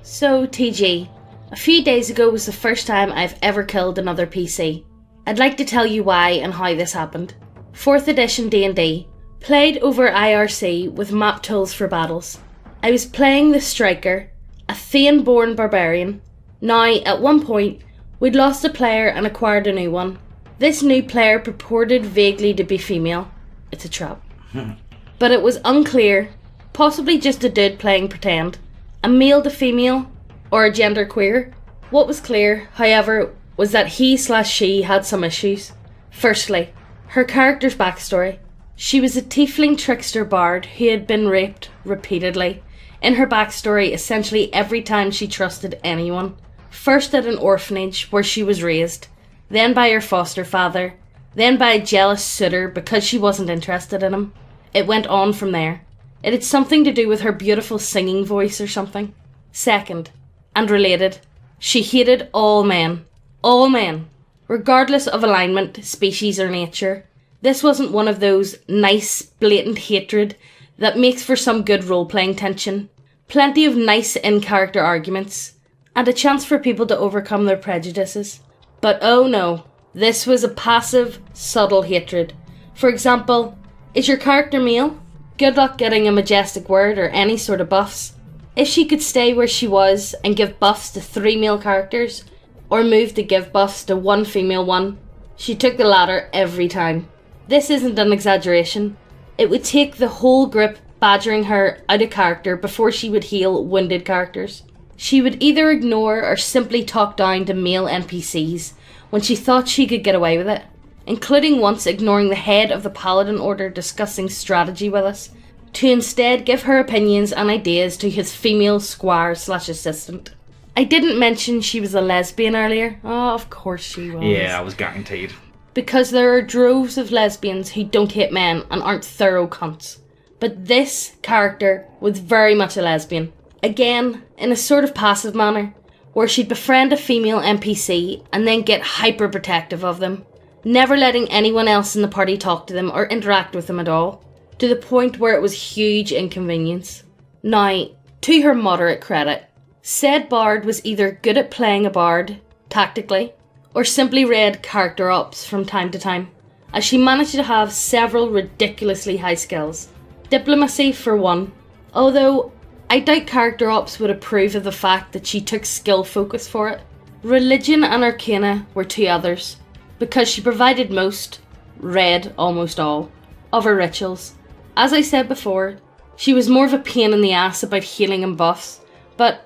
So, TG, a few days ago was the first time I've ever killed another PC. I'd like to tell you why and how this happened. 4th edition D&D, played over IRC with map tools for battles. I was playing the Striker, a Thane-born barbarian. Now, at one point, we'd lost a player and acquired a new one. This new player purported vaguely to be female. It's a trap. But it was unclear, possibly just a dude playing pretend. A male to female, or a genderqueer. What was clear, however, was that he/she had some issues. Firstly, her character's backstory. She was a tiefling trickster bard who had been raped repeatedly. In her backstory, essentially every time she trusted anyone. First at an orphanage where she was raised, then by her foster father, then by a jealous suitor because she wasn't interested in him. It went on from there. It had something to do with her beautiful singing voice or something. Second, and related, she hated all men. All men. Regardless of alignment, species or nature. This wasn't one of those nice, blatant hatred that makes for some good role-playing tension. Plenty of nice in-character arguments. And a chance for people to overcome their prejudices. But oh no, this was a passive, subtle hatred. For example, is your character male? Good luck getting a majestic word or any sort of buffs. If she could stay where she was and give buffs to 3 male characters, or move to give buffs to 1 female one, she took the latter every time. This isn't an exaggeration. It would take the whole group badgering her out of character before she would heal wounded characters. She would either ignore or simply talk down to male NPCs when she thought she could get away with it, including once ignoring the head of the Paladin Order discussing strategy with us, to instead give her opinions and ideas to his female squire/assistant. I didn't mention she was a lesbian earlier. Oh, of course she was. Yeah, I was guaranteed. Because there are droves of lesbians who don't hate men and aren't thorough cunts. But this character was very much a lesbian. Again, in a sort of passive manner, where she'd befriend a female NPC and then get hyper protective of them, never letting anyone else in the party talk to them or interact with them at all, to the point where it was huge inconvenience. Now, to her moderate credit, said bard was either good at playing a bard, tactically, or simply read character ops from time to time, as she managed to have several ridiculously high skills. Diplomacy for one, although I doubt character ops would approve of the fact that she took skill focus for it. Religion and arcana were 2 others, because she provided most, read almost all, of her rituals. As I said before, she was more of a pain in the ass about healing and buffs, but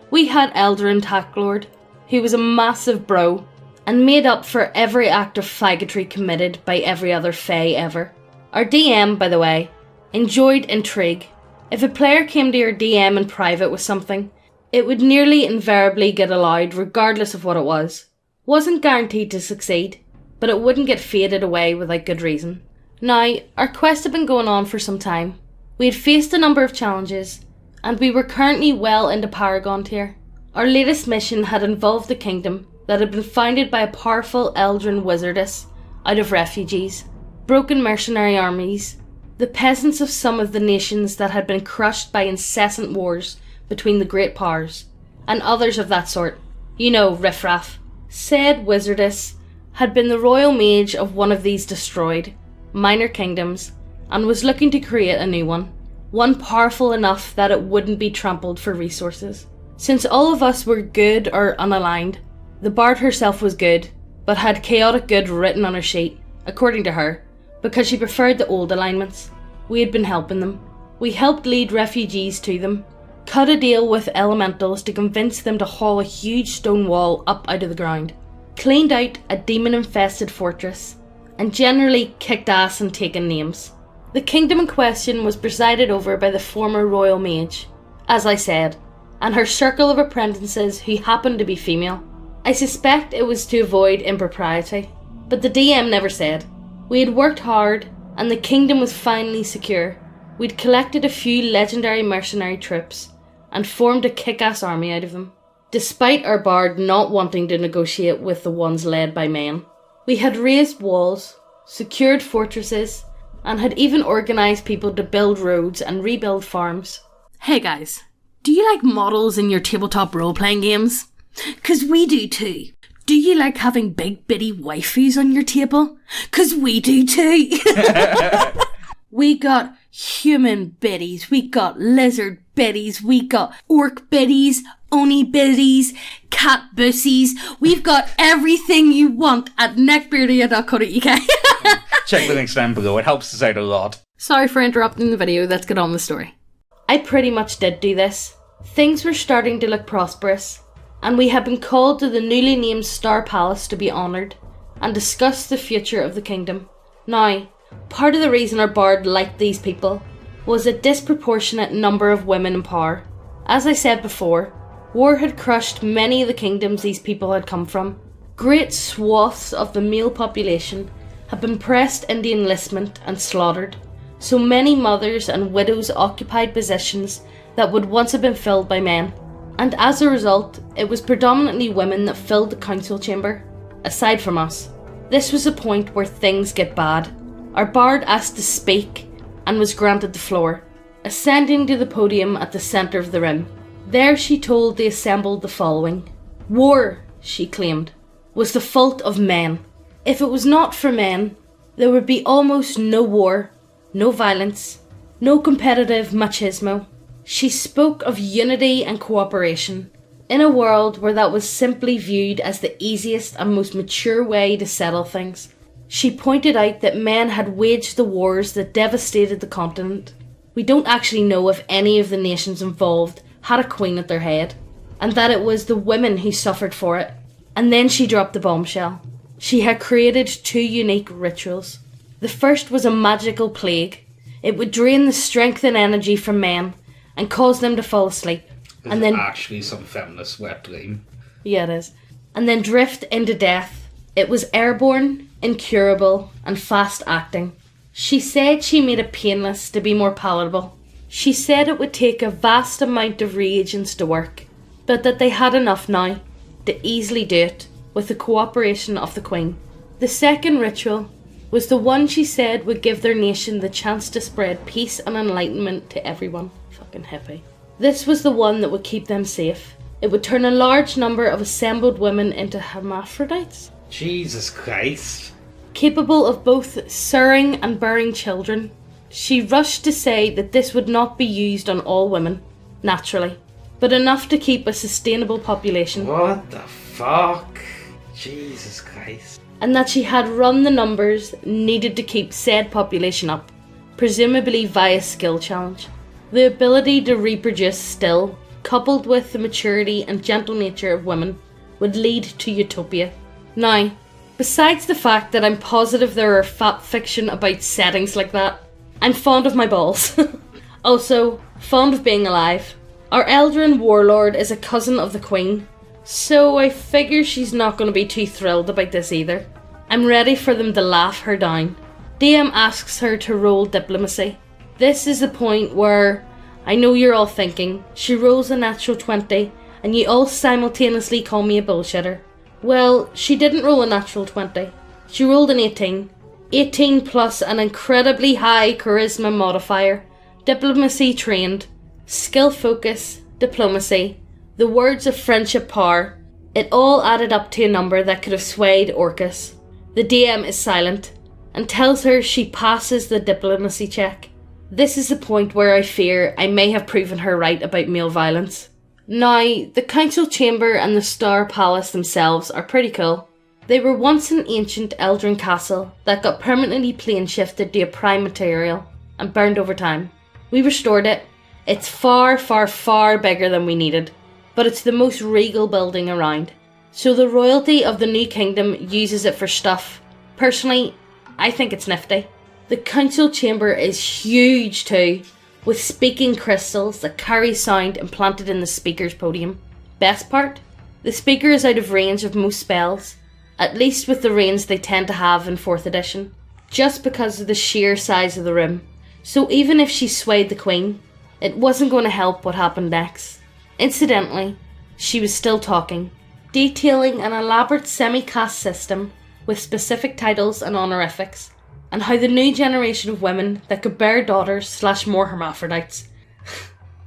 we had Eldarin Tacklord, who was a massive bro, and made up for every act of faggotry committed by every other fae ever. Our DM, by the way, enjoyed intrigue. If a player came to your DM in private with something, it would nearly invariably get allowed regardless of what it was. Wasn't guaranteed to succeed, but it wouldn't get faded away without good reason. Now, our quest had been going on for some time. We had faced a number of challenges, and we were currently well into Paragon tier. Our latest mission had involved a kingdom that had been founded by a powerful Eldrin wizardess out of refugees, broken mercenary armies, the peasants of some of the nations that had been crushed by incessant wars between the great powers, and others of that sort. You know, riffraff. Said wizardess had been the royal mage of one of these destroyed minor kingdoms, and was looking to create a new one powerful enough that it wouldn't be trampled for resources. Since all of us were good or unaligned, the bard herself was good, but had chaotic good written on her sheet, according to her, because she preferred the old alignments. We had been helping them. We helped lead refugees to them, cut a deal with elementals to convince them to haul a huge stone wall up out of the ground, cleaned out a demon-infested fortress, and generally kicked ass and taken names. The kingdom in question was presided over by the former royal mage, as I said, and her circle of apprentices who happened to be female. I suspect it was to avoid impropriety, but the DM never said. We had worked hard, and the kingdom was finally secure. We'd collected a few legendary mercenary troops, and formed a kick-ass army out of them, despite our bard not wanting to negotiate with the ones led by men. We had raised walls, secured fortresses, and had even organised people to build roads and rebuild farms. Hey guys, Do you like models in your tabletop role-playing games? 'Cause we do too. Do you like having big bitty waifus on your table? 'Cause we do too. We got human biddies, we got lizard biddies, we got orc biddies, oni biddies, cat bussies. We've got everything you want at neckbeardia.co.uk. Check the links down below, it helps us out a lot. Sorry for interrupting the video, let's get on with the story. I pretty much did do this. Things were starting to look prosperous, and we had been called to the newly named Star Palace to be honoured and discuss the future of the kingdom. Now, part of the reason our bard liked these people was a disproportionate number of women in power. As I said before, war had crushed many of the kingdoms these people had come from. Great swaths of the male population had been pressed into enlistment and slaughtered, so many mothers and widows occupied positions that would once have been filled by men, and as a result, it was predominantly women that filled the council chamber, aside from us. This was a point where things get bad. Our bard asked to speak and was granted the floor, ascending to the podium at the centre of the room. There she told the assembled the following. War, she claimed, was the fault of men. If it was not for men, there would be almost no war, no violence, no competitive machismo. She spoke of unity and cooperation in a world where that was simply viewed as the easiest and most mature way to settle things. She pointed out that men had waged the wars that devastated the continent. We don't actually know if any of the nations involved had a queen at their head, and that it was the women who suffered for it. And then she dropped the bombshell. She had created 2 unique rituals. The first was a magical plague. It would drain the strength and energy from men and cause them to fall asleep. And then actually some feminist wet dream. Yeah, it is. And then drift into death. It was airborne, incurable, and fast acting. She said she made it painless to be more palatable. She said it would take a vast amount of reagents to work, but that they had enough now to easily do it with the cooperation of the Queen. The second ritual was the one she said would give their nation the chance to spread peace and enlightenment to everyone. Fucking hippie. This was the one that would keep them safe. It would turn a large number of assembled women into hermaphrodites. Jesus Christ. Capable of both sirring and bearing children. She rushed to say that this would not be used on all women, naturally, but enough to keep a sustainable population. What the fuck? Jesus Christ. And that she had run the numbers needed to keep said population up, presumably via skill challenge. The ability to reproduce still, coupled with the maturity and gentle nature of women, would lead to Utopia. Now, besides the fact that I'm positive there are fat fiction about settings like that, I'm fond of my balls. Also, fond of being alive. Our Eldrin warlord is a cousin of the Queen, so I figure she's not going to be too thrilled about this either. I'm ready for them to laugh her down. DM asks her to roll diplomacy. This is the point where I know you're all thinking, she rolls a natural 20 and you all simultaneously call me a bullshitter. Well, she didn't roll a natural 20. She rolled an 18. 18 plus an incredibly high charisma modifier, diplomacy trained, skill focus, diplomacy, the words of friendship power. It all added up to a number that could have swayed Orcus. The DM is silent and tells her she passes the diplomacy check. This is the point where I fear I may have proven her right about male violence. Now, the council chamber and the Star Palace themselves are pretty cool. They were once an ancient Eldrin castle that got permanently plane shifted to a prime material and burned over time. We restored it. It's far, far, far bigger than we needed, but it's the most regal building around. So the royalty of the new kingdom uses it for stuff. Personally, I think it's nifty. The council chamber is huge too, with speaking crystals that carry sound implanted in the speaker's podium. Best part? The speaker is out of range of most spells, at least with the range they tend to have in 4th edition, just because of the sheer size of the room. So even if she swayed the Queen, it wasn't going to help what happened next. Incidentally, she was still talking, detailing an elaborate semi-caste system with specific titles and honorifics, and how the new generation of women that could bear daughters / more hermaphrodites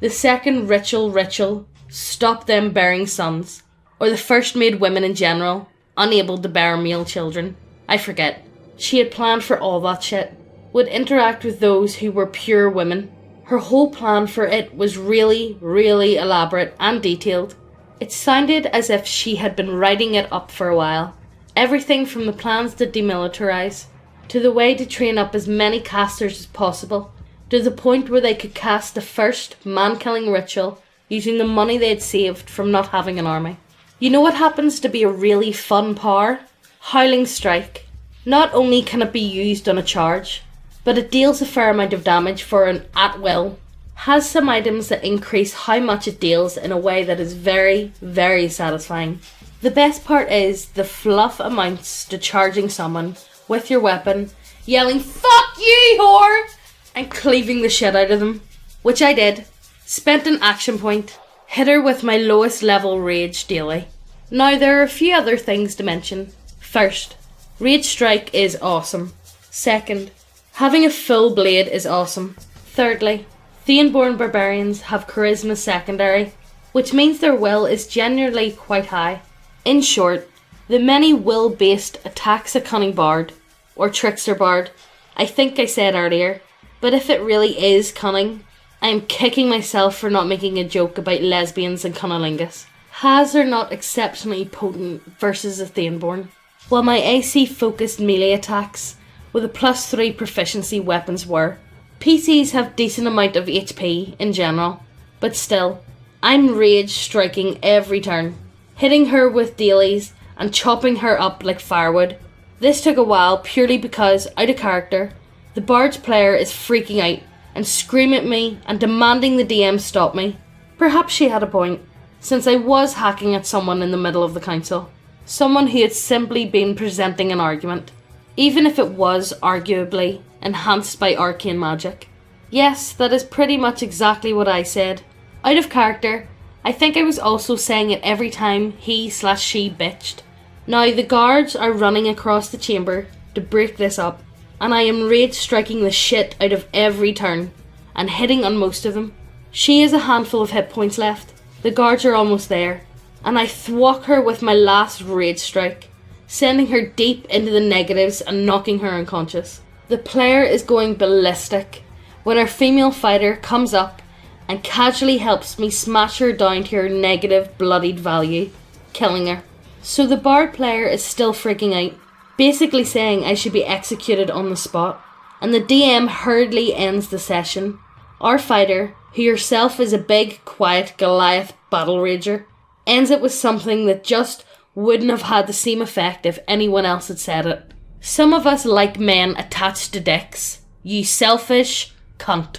the second ritual, stop them bearing sons, or the first made women in general, unable to bear male children. I forget. She had planned for all that shit. Would interact with those who were pure women. Her whole plan for it was really, really elaborate and detailed. It sounded as if she had been writing it up for a while. Everything from the plans to demilitarize, to the way to train up as many casters as possible, to the point where they could cast the first man-killing ritual using the money they had saved from not having an army. You know what happens to be a really fun power? Howling Strike. Not only can it be used on a charge, but it deals a fair amount of damage for an at-will. Has some items that increase how much it deals in a way that is very, very satisfying. The best part is the fluff amounts to charging someone with your weapon, yelling "Fuck you, whore!" and cleaving the shit out of them. Which I did. Spent an action point. Hit her with my lowest level rage daily. Now there are a few other things to mention. First, Rage Strike is awesome. Second, having a full blade is awesome. Thirdly, Thean-born barbarians have charisma secondary, which means their will is generally quite high. In short, the many will-based attacks a cunning bard, or trickster bard, I think I said earlier, but if it really is cunning, I am kicking myself for not making a joke about lesbians and cunnilingus. Has are not exceptionally potent versus a Thean-born, while my AC focused melee attacks with a +3 proficiency weapons were. PCs have decent amount of HP in general, but still, I'm rage striking every turn, hitting her with dailies and chopping her up like firewood. This took a while purely because, out of character, the Bard's player is freaking out and screaming at me and demanding the DM stop me. Perhaps she had a point, since I was hacking at someone in the middle of the council. Someone who had simply been presenting an argument, even if it was arguably enhanced by arcane magic. Yes, that is pretty much exactly what I said. Out of character, I think I was also saying it every time he/she bitched. Now the guards are running across the chamber to break this up, and I am rage striking the shit out of every turn, and hitting on most of them. She has a handful of hit points left, the guards are almost there, and I thwack her with my last rage strike, sending her deep into the negatives and knocking her unconscious. The player is going ballistic when our female fighter comes up and casually helps me smash her down to her negative bloodied value, killing her. So the bard player is still freaking out, basically saying I should be executed on the spot, and the DM hurriedly ends the session. Our fighter, who herself is a big, quiet Goliath battle rager, ends it with something that just wouldn't have had the same effect if anyone else had said it. Some of us like men attached to dicks. You selfish cunt.